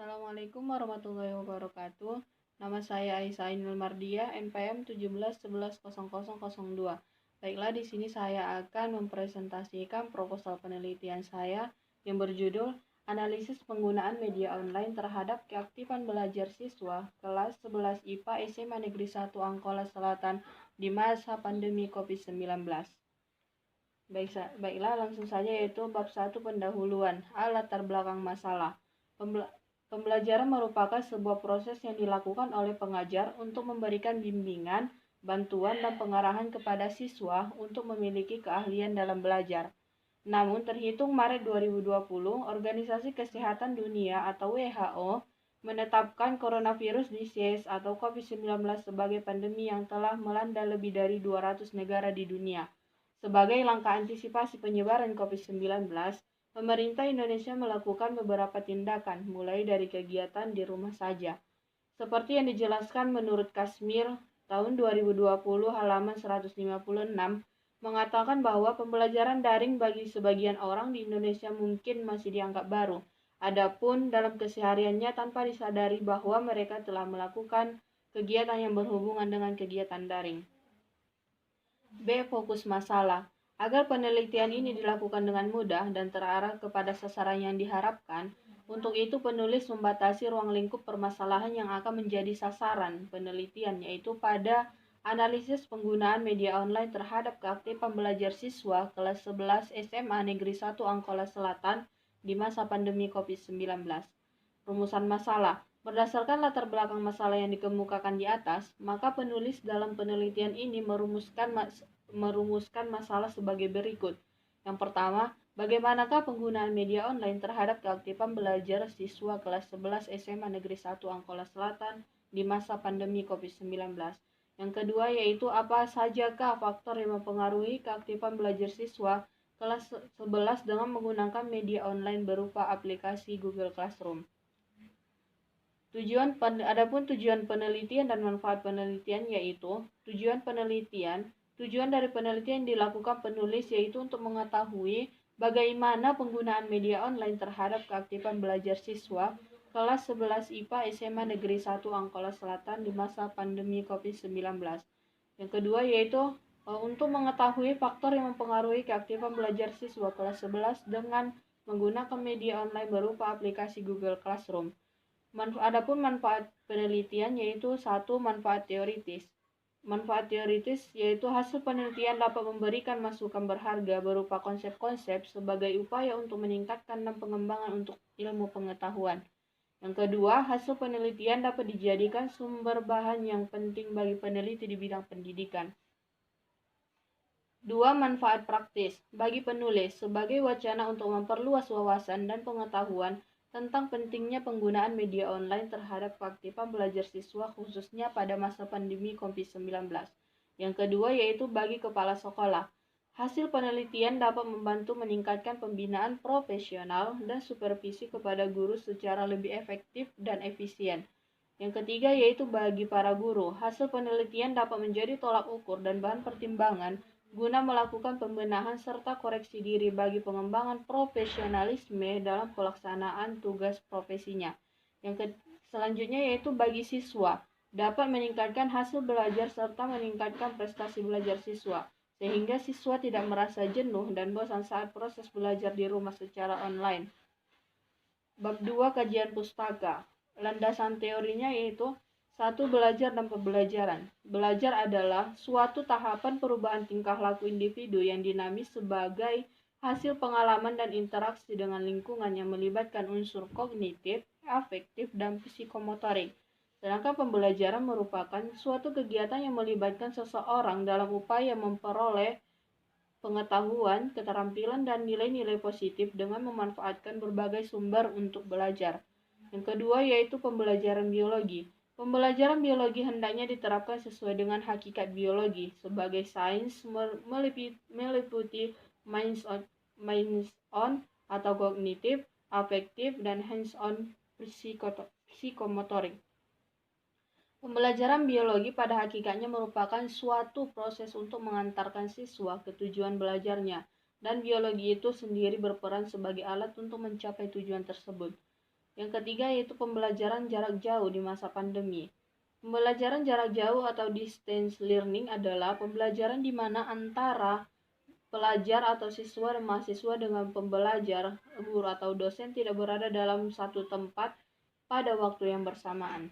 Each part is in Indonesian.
Assalamualaikum warahmatullahi wabarakatuh. Nama saya Aisyah Ainul Mardia, NPM 17110002. Baiklah, di sini saya akan mempresentasikan proposal penelitian saya yang berjudul Analisis Penggunaan Media Online Terhadap Keaktifan Belajar Siswa Kelas 11 IPA SMA Negeri 1 Angkola Selatan di masa pandemi COVID-19. Baiklah, langsung saja, yaitu bab 1 pendahuluan, latar belakang masalah. Pembelajaran merupakan sebuah proses yang dilakukan oleh pengajar untuk memberikan bimbingan, bantuan, dan pengarahan kepada siswa untuk memiliki keahlian dalam belajar. Namun, terhitung Maret 2020, Organisasi Kesehatan Dunia atau WHO menetapkan coronavirus disease atau COVID-19 sebagai pandemi yang telah melanda lebih dari 200 negara di dunia. Sebagai langkah antisipasi penyebaran COVID-19, pemerintah Indonesia melakukan beberapa tindakan, mulai dari kegiatan di rumah saja. Seperti yang dijelaskan menurut Kasmir tahun 2020 halaman 156, mengatakan bahwa pembelajaran daring bagi sebagian orang di Indonesia mungkin masih dianggap baru. Adapun dalam kesehariannya tanpa disadari bahwa mereka telah melakukan kegiatan yang berhubungan dengan kegiatan daring. B. Fokus masalah. Agar penelitian ini dilakukan dengan mudah dan terarah kepada sasaran yang diharapkan, untuk itu penulis membatasi ruang lingkup permasalahan yang akan menjadi sasaran penelitian, yaitu pada analisis penggunaan media online terhadap keaktifan belajar siswa kelas 11 SMA Negeri 1 Angkola Selatan di masa pandemi COVID-19. Rumusan masalah. Berdasarkan latar belakang masalah yang dikemukakan di atas, maka penulis dalam penelitian ini merumuskan masalah sebagai berikut. Yang pertama, bagaimanakah penggunaan media online terhadap keaktifan belajar siswa kelas 11 SMA Negeri 1 Angkola Selatan di masa pandemi COVID-19. Yang kedua, yaitu apa sajakah faktor yang mempengaruhi keaktifan belajar siswa kelas 11 dengan menggunakan media online berupa aplikasi Google Classroom. Adapun tujuan penelitian dan manfaat penelitian, yaitu tujuan dari penelitian yang dilakukan penulis yaitu untuk mengetahui bagaimana penggunaan media online terhadap keaktifan belajar siswa kelas 11 IPA SMA Negeri 1 Angkola Selatan di masa pandemi COVID-19. Yang kedua, yaitu untuk mengetahui faktor yang mempengaruhi keaktifan belajar siswa kelas 11 dengan menggunakan media online berupa aplikasi Google Classroom. Adapun manfaat penelitian, yaitu satu, manfaat teoritis. Manfaat teoritis yaitu hasil penelitian dapat memberikan masukan berharga berupa konsep-konsep sebagai upaya untuk meningkatkan dan pengembangan untuk ilmu pengetahuan. Yang kedua, hasil penelitian dapat dijadikan sumber bahan yang penting bagi peneliti di bidang pendidikan. Dua, manfaat praktis bagi penulis sebagai wacana untuk memperluas wawasan dan pengetahuan tentang pentingnya penggunaan media online terhadap keaktifan belajar siswa khususnya pada masa pandemi COVID-19. Yang kedua, yaitu bagi kepala sekolah. Hasil penelitian dapat membantu meningkatkan pembinaan profesional dan supervisi kepada guru secara lebih efektif dan efisien. Yang ketiga, yaitu bagi para guru. Hasil penelitian dapat menjadi tolak ukur dan bahan pertimbangan guna melakukan pembenahan serta koreksi diri bagi pengembangan profesionalisme dalam pelaksanaan tugas profesinya. Selanjutnya, yaitu bagi siswa, dapat meningkatkan hasil belajar serta meningkatkan prestasi belajar siswa, sehingga siswa tidak merasa jenuh dan bosan saat proses belajar di rumah secara online. Bab 2, kajian pustaka. Landasan teorinya yaitu 1. Belajar dan pembelajaran. Belajar adalah suatu tahapan perubahan tingkah laku individu yang dinamis sebagai hasil pengalaman dan interaksi dengan lingkungan yang melibatkan unsur kognitif, afektif, dan psikomotorik. Sedangkan pembelajaran merupakan suatu kegiatan yang melibatkan seseorang dalam upaya memperoleh pengetahuan, keterampilan, dan nilai-nilai positif dengan memanfaatkan berbagai sumber untuk belajar. Yang kedua, yaitu pembelajaran biologi. Pembelajaran biologi hendaknya diterapkan sesuai dengan hakikat biologi sebagai sains meliputi minds-on atau kognitif, afektif, dan hands-on psikomotorik. Pembelajaran biologi pada hakikatnya merupakan suatu proses untuk mengantarkan siswa ke tujuan belajarnya, dan biologi itu sendiri berperan sebagai alat untuk mencapai tujuan tersebut. Yang ketiga yaitu pembelajaran jarak jauh di masa pandemi. Pembelajaran jarak jauh atau distance learning adalah pembelajaran di mana antara pelajar atau siswa dan mahasiswa dengan pembelajar, guru atau dosen tidak berada dalam satu tempat pada waktu yang bersamaan.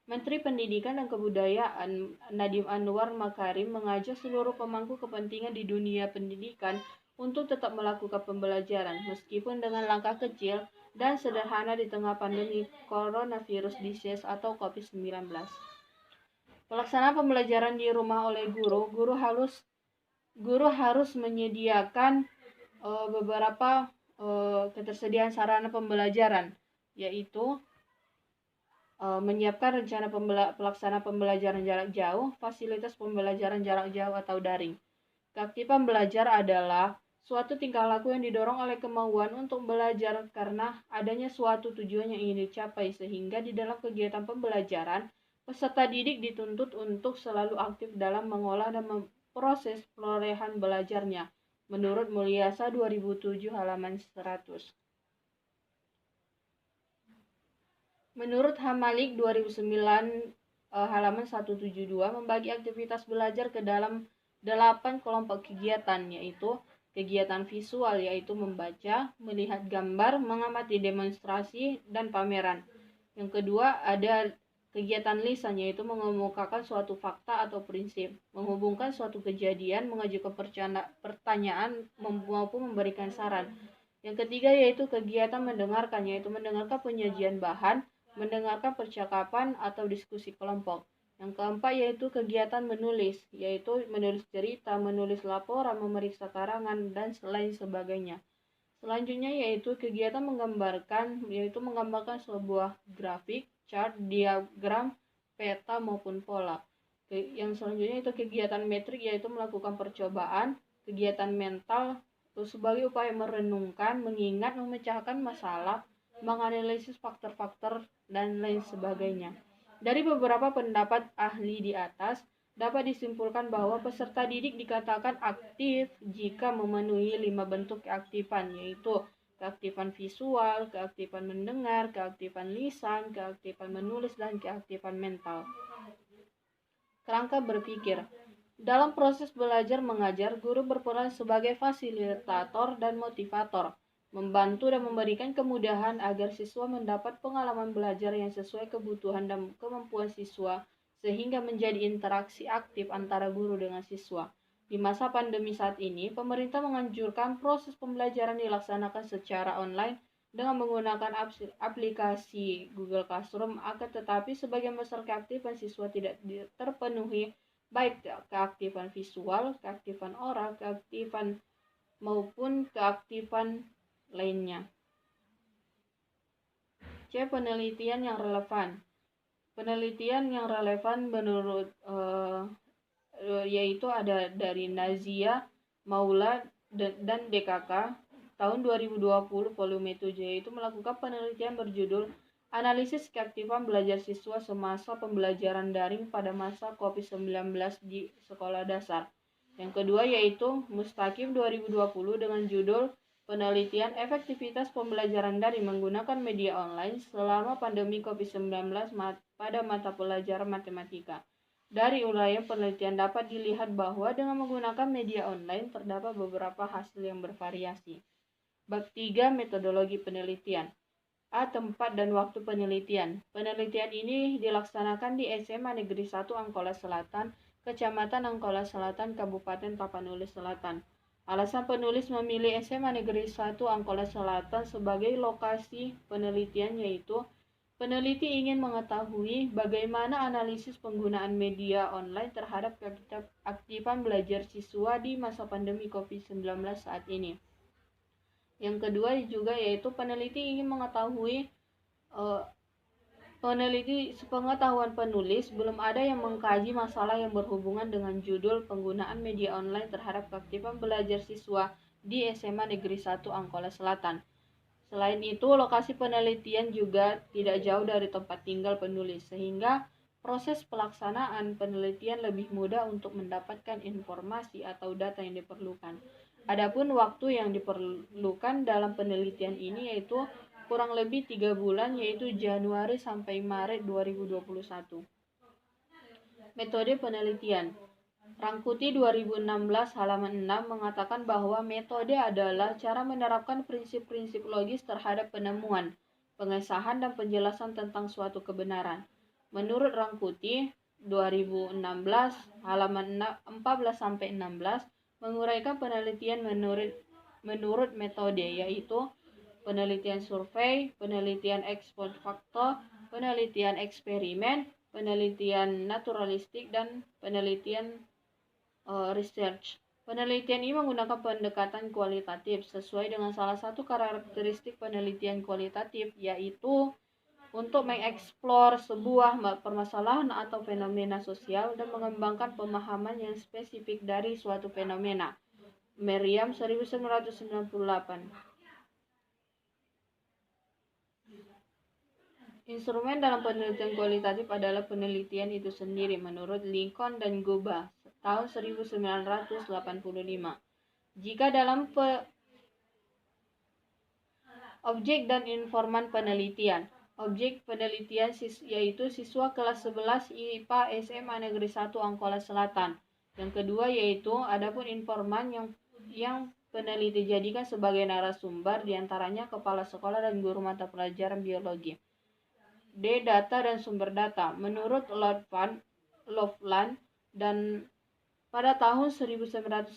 Menteri Pendidikan dan Kebudayaan Nadiem Anwar Makarim mengajak seluruh pemangku kepentingan di dunia pendidikan untuk tetap melakukan pembelajaran, meskipun dengan langkah kecil dan sederhana di tengah pandemi coronavirus disease atau COVID-19. Pelaksanaan pembelajaran di rumah oleh guru harus menyediakan beberapa ketersediaan sarana pembelajaran, yaitu menyiapkan rencana pelaksana pembelajaran jarak jauh, fasilitas pembelajaran jarak jauh atau daring. Keaktifan belajar adalah suatu tingkah laku yang didorong oleh kemauan untuk belajar karena adanya suatu tujuan yang ingin dicapai, sehingga di dalam kegiatan pembelajaran, peserta didik dituntut untuk selalu aktif dalam mengolah dan memproses perolehan belajarnya. Menurut Mulyasa 2007 halaman 100. Menurut Hamalik 2009 halaman 172 membagi aktivitas belajar ke dalam 8 kelompok kegiatan, yaitu kegiatan visual yaitu membaca, melihat gambar, mengamati demonstrasi dan pameran. Yang kedua ada kegiatan lisan yaitu mengemukakan suatu fakta atau prinsip, menghubungkan suatu kejadian, mengajukan pertanyaan maupun memberikan saran. Yang ketiga yaitu kegiatan mendengarkan yaitu mendengarkan penyajian bahan, mendengarkan percakapan atau diskusi kelompok. Yang keempat yaitu kegiatan menulis, yaitu menulis cerita, menulis laporan, memeriksa karangan, dan lain sebagainya. Selanjutnya yaitu kegiatan menggambarkan, yaitu menggambarkan sebuah grafik, chart, diagram, peta maupun pola. Yang selanjutnya itu kegiatan metrik, yaitu melakukan percobaan, kegiatan mental sebagai upaya merenungkan, mengingat, memecahkan masalah, menganalisis faktor-faktor, dan lain sebagainya. Dari beberapa pendapat ahli di atas, dapat disimpulkan bahwa peserta didik dikatakan aktif jika memenuhi 5 bentuk keaktifan, yaitu keaktifan visual, keaktifan mendengar, keaktifan lisan, keaktifan menulis, dan keaktifan mental. Kerangka berpikir. Dalam proses belajar mengajar, guru berperan sebagai fasilitator dan motivator, membantu dan memberikan kemudahan agar siswa mendapat pengalaman belajar yang sesuai kebutuhan dan kemampuan siswa, sehingga menjadi interaksi aktif antara guru dengan siswa. Di masa pandemi saat ini, pemerintah menganjurkan proses pembelajaran dilaksanakan secara online dengan menggunakan aplikasi Google Classroom, akan tetapi sebagian besar keaktifan siswa tidak terpenuhi, baik keaktifan visual, keaktifan oral, keaktifan maupun keaktifan lainnya. C. Penelitian yang relevan. Penelitian yang relevan menurut yaitu ada dari Nazia, Maula, dan DKK tahun 2020 volume 7, yaitu melakukan penelitian berjudul Analisis Keaktifan Belajar Siswa Semasa Pembelajaran Daring pada Masa COVID-19 di Sekolah Dasar. Yang kedua yaitu Mustaqim 2020 dengan judul Penelitian Efektivitas Pembelajaran Daring Menggunakan Media Online Selama Pandemi COVID-19 pada Mata Pelajaran Matematika. Dari uraian penelitian dapat dilihat bahwa dengan menggunakan media online terdapat beberapa hasil yang bervariasi. Bab 3 Metodologi Penelitian. A. Tempat dan waktu penelitian. Penelitian ini dilaksanakan di SMA Negeri 1 Angkola Selatan, Kecamatan Angkola Selatan, Kabupaten Tapanuli Selatan. Alasan penulis memilih SMA Negeri 1 Angkola Selatan sebagai lokasi penelitian yaitu peneliti ingin mengetahui bagaimana analisis penggunaan media online terhadap keaktifan belajar siswa di masa pandemi COVID-19 saat ini. Yang kedua juga yaitu peneliti ingin mengetahui sepengetahuan penulis, belum ada yang mengkaji masalah yang berhubungan dengan judul penggunaan media online terhadap keaktifan belajar siswa di SMA Negeri 1 Angkola Selatan. Selain itu, lokasi penelitian juga tidak jauh dari tempat tinggal penulis, sehingga proses pelaksanaan penelitian lebih mudah untuk mendapatkan informasi atau data yang diperlukan. Adapun waktu yang diperlukan dalam penelitian ini yaitu kurang lebih 3 bulan, yaitu Januari sampai Maret 2021. Metode penelitian. Rangkuti 2016 halaman 6 mengatakan bahwa metode adalah cara menerapkan prinsip-prinsip logis terhadap penemuan, pengesahan, dan penjelasan tentang suatu kebenaran. Menurut Rangkuti 2016 halaman 14-16 menguraikan penelitian menurut metode, yaitu penelitian survei, penelitian ex post facto, penelitian eksperimen, penelitian naturalistik, dan penelitian research. Penelitian ini menggunakan pendekatan kualitatif sesuai dengan salah satu karakteristik penelitian kualitatif, yaitu untuk mengeksplor sebuah permasalahan atau fenomena sosial dan mengembangkan pemahaman yang spesifik dari suatu fenomena. Merriam 1998. Instrumen dalam penelitian kualitatif adalah penelitian itu sendiri menurut Lincoln dan Goba tahun 1985. Jika dalam objek dan informan penelitian. Objek penelitian yaitu siswa kelas 11 IPA SMA Negeri 1 Angkola Selatan. Yang kedua yaitu adapun informan yang peneliti jadikan sebagai narasumber, diantaranya kepala sekolah dan guru mata pelajaran biologi. D. Data dan sumber data. Menurut Loveland dan pada tahun 1984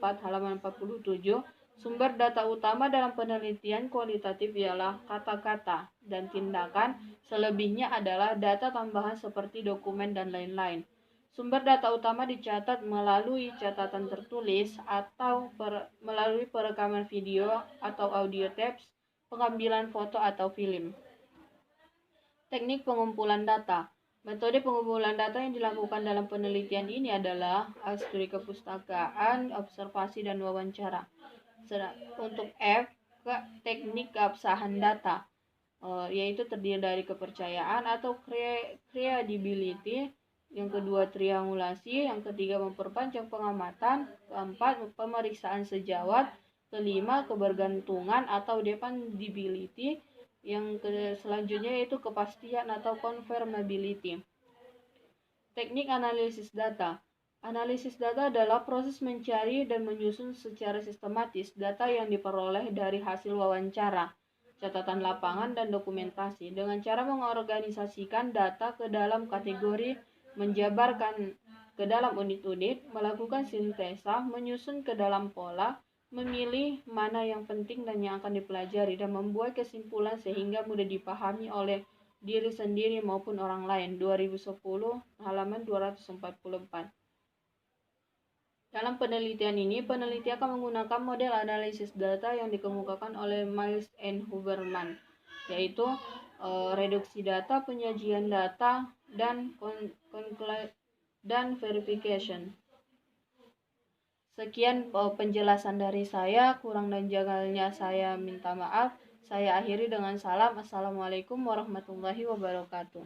halaman 47, sumber data utama dalam penelitian kualitatif ialah kata-kata dan tindakan, selebihnya adalah data tambahan seperti dokumen dan lain-lain. Sumber data utama dicatat melalui catatan tertulis atau melalui perekaman video atau audio tapes, pengambilan foto atau film. Teknik pengumpulan data. Metode pengumpulan data yang dilakukan dalam penelitian ini adalah studi kepustakaan, observasi, dan wawancara. Untuk F, teknik keabsahan data, yaitu terdiri dari kepercayaan atau credibility. Yang kedua, triangulasi. Yang ketiga, memperpanjang pengamatan. Keempat, pemeriksaan sejawat. Kelima, kebergantungan atau dependability. Yang selanjutnya yaitu kepastian atau confirmability. Teknik analisis data. Analisis data adalah proses mencari dan menyusun secara sistematis data yang diperoleh dari hasil wawancara, catatan lapangan, dan dokumentasi dengan cara mengorganisasikan data ke dalam kategori, menjabarkan ke dalam unit-unit, melakukan sintesa, menyusun ke dalam pola, memilih mana yang penting dan yang akan dipelajari, dan membuat kesimpulan sehingga mudah dipahami oleh diri sendiri maupun orang lain. 2010 halaman 244. Dalam penelitian ini, peneliti akan menggunakan model analisis data yang dikemukakan oleh Miles and Huberman, yaitu reduksi data, penyajian data, dan verification. Sekian penjelasan dari saya, kurang dan jagalnya saya minta maaf. Saya akhiri dengan salam. Assalamualaikum warahmatullahi wabarakatuh.